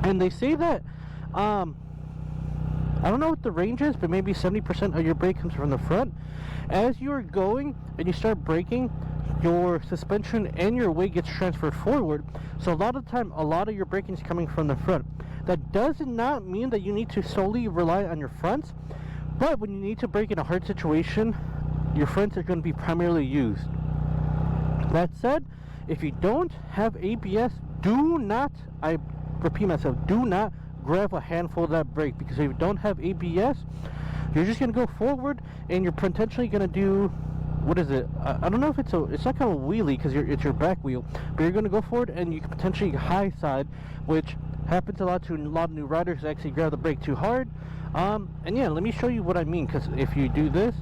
And they say that I don't know what the range is, but maybe 70% of your brake comes from the front. As you're going and you start braking, your suspension and your weight gets transferred forward. So a lot of the time, a lot of your braking is coming from the front. That does not mean that you need to solely rely on your fronts, but when you need to brake in a hard situation, your fronts are going to be primarily used. That said, if you don't have ABS, do not, I repeat myself, do not grab a handful of that brake, because if you don't have ABS, you're just going to go forward and you're potentially going to do, what is it, I don't know if it's not kind of a wheelie because it's your back wheel, but you're going to go forward and you can potentially high side, which happens a lot to a lot of new riders that actually grab the brake too hard. And yeah, let me show you what I mean, because if you do this,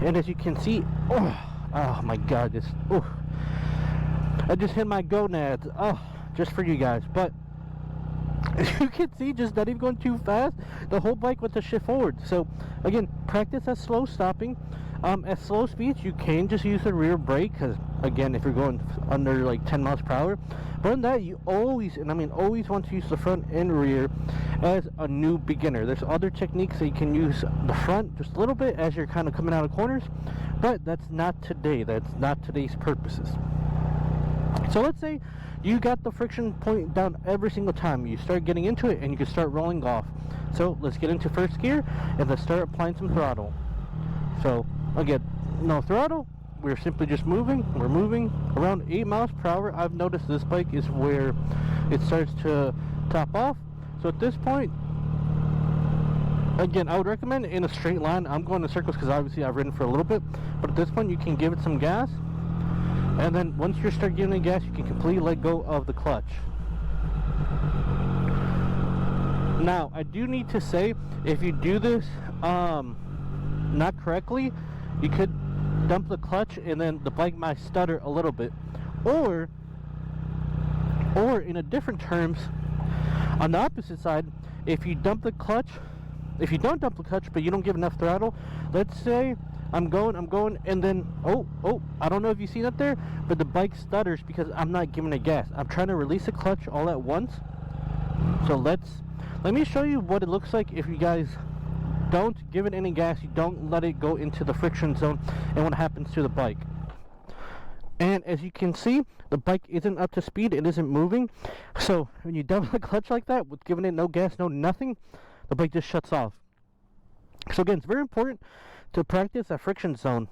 and as you can see, oh my god, this, I just hit my gonads, just for you guys. But as you can see, just not even going too fast, the whole bike went to shift forward. So again, practice at slow stopping. At slow speeds, you can just use the rear brake, because again, if you're going under like 10 miles per hour, but in that, you always, and I mean always, want to use the front and rear as a new beginner. There's other techniques that you can use the front just a little bit as you're kind of coming out of corners, but that's not today. That's not today's purposes. So let's say you got the friction point down every single time. You start getting into it and you can start rolling off. So let's get into first gear and let's start applying some throttle. So again, no throttle, we're simply just moving. We're moving around 8 miles per hour. I've noticed this bike is where it starts to top off. So at this point, again, I would recommend in a straight line. I'm going in circles because obviously I've ridden for a little bit, but at this point you can give it some gas. And then once you start giving it gas, you can completely let go of the clutch. Now, I do need to say, if you do this not correctly, you could dump the clutch and then the bike might stutter a little bit. Or in a different terms, on the opposite side, if you dump the clutch, if you don't dump the clutch but you don't give enough throttle, let's say I'm going, and then, I don't know if you see that there, but the bike stutters because I'm not giving it gas. I'm trying to release the clutch all at once. So let me show you what it looks like if you guys don't give it any gas, you don't let it go into the friction zone, and what happens to the bike. And as you can see, the bike isn't up to speed, it isn't moving. So when you dump the clutch like that, with giving it no gas, no nothing, the bike just shuts off. So again, it's very important to practice that friction zone.